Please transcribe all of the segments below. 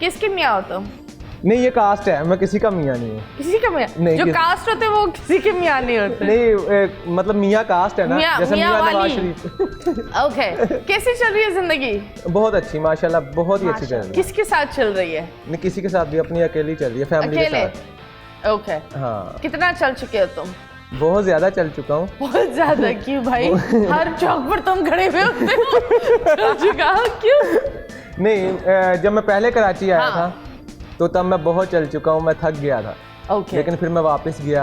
किसके मियाँ हो तुम? नहीं ये कास्ट है, मैं किसी का मियाँ नहीं हूँ। किसी का मियाँ? नहीं, जो कास्ट होते वो किसी के मियाँ नहीं होते। नहीं मतलब मियाँ कास्ट है ना, जैसे मियाँ नवाज शरीफ। ओके, कैसी चल रही है जिंदगी? बहुत अच्छी माशाल्लाह, बहुत ही अच्छी चल रही है। किसके साथ चल रही है? नहीं किसी के साथ भी, अपनी अकेली चल रही है, फैमिली के साथ। ओके हाँ। कितना चल चुके हो तुम? बहुत ज्यादा चल चुका हूँ। बहुत ज्यादा क्यों भाई? हर चौक पर तुम खड़े हुए होते हो। चल चुका हूँ क्यों? नहीं जब मैं पहले कराची आया था तो तब मैं बहुत चल चुका हूँ, मैं थक गया था। लेकिन फिर मैं वापस गया,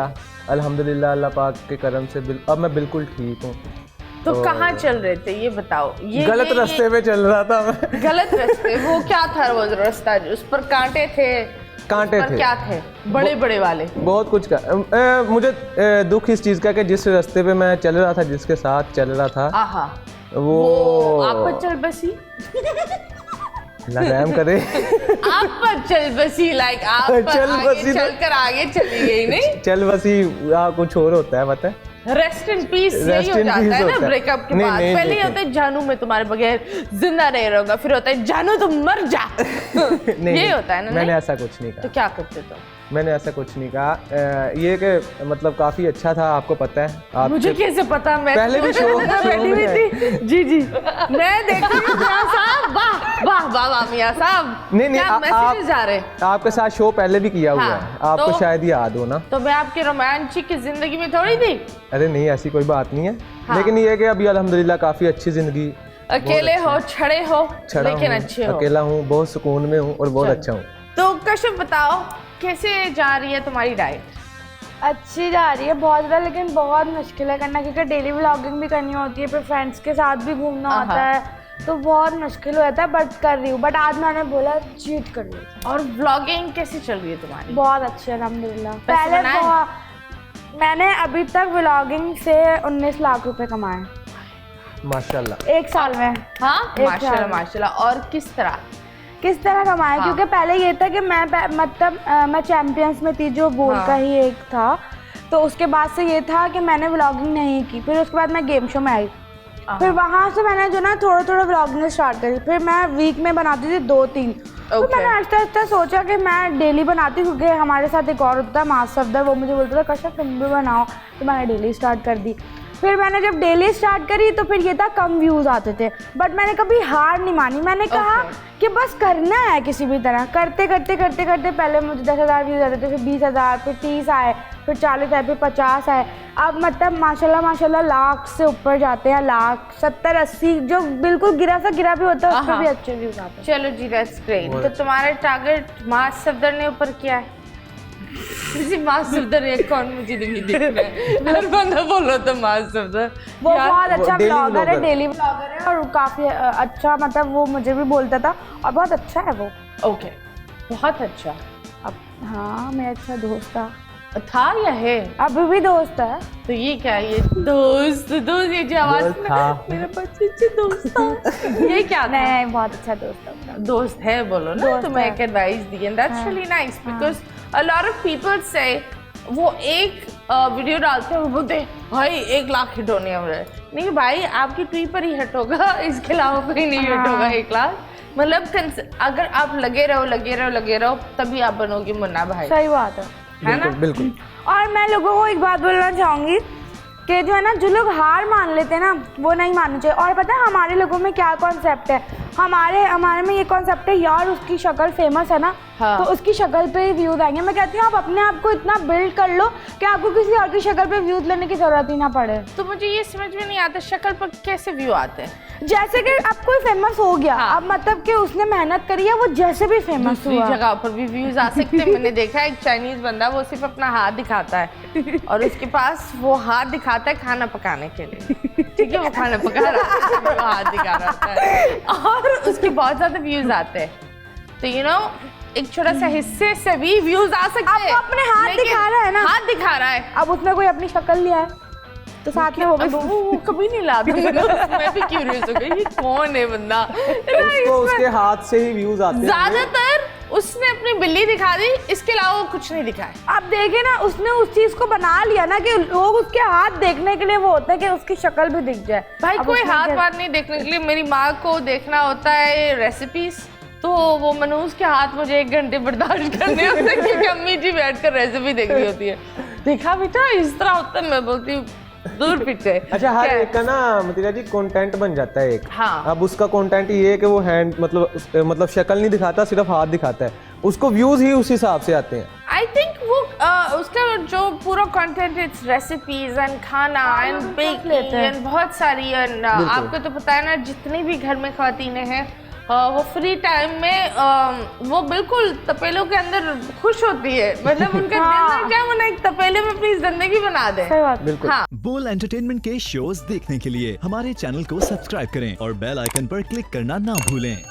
अल्हम्दुलिल्लाह अल्लाह पाक के करम से अब मैं बिल्कुल ठीक हूँ। तो कहाँ चल रहे थे ये बताओ? ये गलत रास्ते पे चल रहा था मैं। गलत रास्ते? वो क्या था वो रास्ता? उस पर कांटे थे? कांटे थे। क्या थे? बड़े बड़े वाले? बहुत कुछ का मुझे दुख इस चीज़ का कि जिस रास्ते पे मैं चल रहा था, जिसके साथ चल रहा था वो आप पर चल बसी। रहम करे। आप पर चल बसी, लाइक आप चल बसी चलकर आगे चली गई। नहीं चल बसी कुछ और होता है, पता है। रेस्ट इन पीस यही हो जाता है ना ब्रेकअप के बाद। पहले होता है जानू मैं तुम्हारे बगैर जिंदा नहीं रहूंगा, फिर होता है जानू तुम मर जा। ये होता है ना। मैंने ऐसा कुछ नहीं कहा। तो क्या करते तुम? मैंने ऐसा कुछ नहीं कहा। ये कि मतलब काफी अच्छा था, आपको पता है। मुझे कैसे पता? मैं पहले भी शो बैठी हुई थी। जी जी मैं देखती हूँ। मियां साहब वाह वाह वाह वाह मियां साहब। नहीं क्या मैसेजेस आ रहे? आपके साथ शो पहले भी किया हुआ है, आपको शायद याद हो ना। तो मैं आपके रोमांचिक की जिंदगी में थोड़ी थी। अरे नहीं ऐसी कोई बात नहीं है। लेकिन ये कि अभी अल्हम्दुलिल्लाह काफी अच्छी जिंदगी। अकेले हो, छड़े हो, लेकिन अच्छे हो। अकेला हूँ, बहुत सुकून में हूँ और बहुत अच्छा हूँ। तो कश्यप बताओ कैसे जा रही है तुम्हारी डाइट? अच्छी जा रही है बहुत ज़्यादा, लेकिन बहुत मुश्किल है करना, क्योंकि डेली व्लॉगिंग भी करनी होती है, फिर फ्रेंड्स के साथ भी घूमना होता है, तो बहुत मुश्किल हो जाता है। बट कर रही हूँ। बट आज मैंने बोला चीट कर रही। और व्लॉगिंग कैसी चल रही है तुम्हारी? बहुत अच्छी है अल्हम्दुलिल्लाह। पहले मैंने अभी तक व्लॉगिंग से 19 लाख रुपए कमाए माशाल्लाह, 1 साल में। हाँ माशाल्लाह माशाल्लाह। और किस तरह कमाया? क्योंकि पहले ये था कि मैं चैंपियंस में थी, जो गोल का ही एक था, तो उसके बाद से ये था कि मैंने व्लॉगिंग नहीं की। फिर उसके बाद मैं गेम शो में आई, फिर वहाँ से मैंने जो ना थोड़ा व्लॉगिंग स्टार्ट करी। फिर मैं वीक में बनाती थी 2-3। तो मैंने आहिस्ता सोचा कि मैं डेली बनाती हूँ, क्योंकि हमारे साथ एक और होता है मास सफदर, वो मुझे बोलता था कश्यप तुम भी बनाओ, तो मैंने डेली स्टार्ट कर दी। फिर मैंने जब डेली स्टार्ट करी तो फिर ये था कम व्यूज़ आते थे, बट मैंने कभी हार नहीं मानी। मैंने कहा कि बस करना है किसी भी तरह। करते पहले मुझे 10,000 व्यूज़ आते थे, फिर 20,000, फिर 30 आए, फिर 40 आए, फिर 50 आए। अब मतलब माशाल्लाह लाख से ऊपर जाते हैं, लाख 70-80, जो बिल्कुल गिरा भी होता है उस पर भी अच्छे व्यूज़ आते हैं। चलो जी दैट्स ग्रेट। तो तुम्हारा टारगेट मास सफदर ने ऊपर किया है? मास सफदर है कौन? मुझे नहीं दिखना है। हर बंदा बोलो तो मास सफदर। वो बहुत अच्छा ब्लॉगर है, डेली ब्लॉगर है, और काफ़ी अच्छा, मतलब वो मुझे भी बोलता था, और बहुत अच्छा है वो। ओके बहुत अच्छा। अब हाँ मेरा अच्छा दोस्त था या है? अभी भी दोस्त है। तो ये क्या है? ये दोस्त ये जो आवाज मेरा बच्चे अच्छे दोस्त था। ये क्या? नहीं बहुत अच्छा दोस्त है बोलो ना। तुम्हें एक advice the and that's really nice, because a lot of people से वो एक वीडियो डालते हैं, वो बोलते हैं भाई 1 लाख हिट होने वाला नहीं भाई, आपकी ट्वी पर ही हिट होगा, इसके अलावा कहीं नहीं हिट होगा 1 लाख। मतलब अगर आप लगे रहो तभी आप बनोगे मुन्ना भाई। सही बात है ना? बिल्कुल। और मैं लोगों को एक बात बोलना चाहूँगी कि जो है ना, जो लोग हार मान लेते हैं ना, वो नहीं मानना चाहिए। और पता है हमारे लोगों में क्या कॉन्सेप्ट है? हमारे में ये कॉन्सेप्ट है, यार उसकी शक्ल फेमस है ना, तो उसकी शक्ल पे ही व्यूज आएंगे। मैं कहती हूँ आप अपने आप को इतना बिल्ड कर लो कि आपको किसी और की शक्ल पे व्यूज लेने की जरूरत ही ना पड़े। तो मुझे ये समझ में नहीं आता शक्ल पर कैसे व्यू आते हैं? जैसे कि अब कोई फेमस हो गया, अब मतलब कि उसने मेहनत करी है, वो जैसे भी फेमस हुआ, जगह पर भी व्यूज आ सकते हैं। मैंने देखा है एक चाइनीज बंदा, वो सिर्फ अपना हाथ दिखाता है और उसके पास वो हाथ दिखाता है खाना पकाने के लिए, ठीक है? वो खाना पका रहा है, वो हाथ दिखा रहा है और उसके बहुत ज्यादा व्यूज आते हैं। तो यू नो एक छोटा सा हिस्से से भी व्यूज आ सकते हैं। अपने हाथ दिखा रहा है ना, हाथ दिखा रहा है। अब उसने कोई अपनी शक्ल लिया है तो साथ में वो कभी नहीं लाता। मैं भी क्यूरियस हो गई ये कौन है बंदा। उसके हाथ से ही व्यूज आते हैं। ज्यादातर उसने अपनी बिल्ली दिखा दी, इसके अलावा वो कुछ नहीं दिखाया। अब देखे ना, उसने उस चीज को बना लिया ना कि लोग उसके हाथ देखने के लिए वो होता है कि उसकी शक्ल भी दिख जाए। भाई कोई हाथ वाथ नहीं देखने के लिए, मेरी माँ को देखना होता है रेसिपीज, तो वो मनूस के हाथ मुझे 1 घंटे बर्दाश्त करने होते हैं क्योंकि अम्मी जी बैठ कर रेसिपी देख रही होती है। देखा बेटा इस तरह होता है, मैं बोलती हूँ दूर पीछे। अच्छा, हर एक का ना मतीजा जी कंटेंट बन जाता है एक। हाँ। अब उसका कंटेंट ये है कि वो हैंड मतलब शक्ल नहीं दिखाता, सिर्फ हाथ दिखाता है, उसको व्यूज ही उस हिसाब से आते हैं। आई थिंक वो उसका जो पूरा कंटेंट इट्स रेसिपीज एंड खाना एंड बेकिंग एंड बहुत सारी आपको तो पता है ना, जितनी भी घर में ख़वातीनें हैं वो फ्री टाइम में वो बिल्कुल तपेलों के अंदर खुश होती है, मतलब उनका दिल क्या वो ना एक तपेले में अपनी जिंदगी बना दे। सही बात। बिल्कुल। हाँ। बोल एंटरटेनमेंट के शोज देखने के लिए हमारे चैनल को सब्सक्राइब करें और बेल आइकन पर क्लिक करना ना भूलें।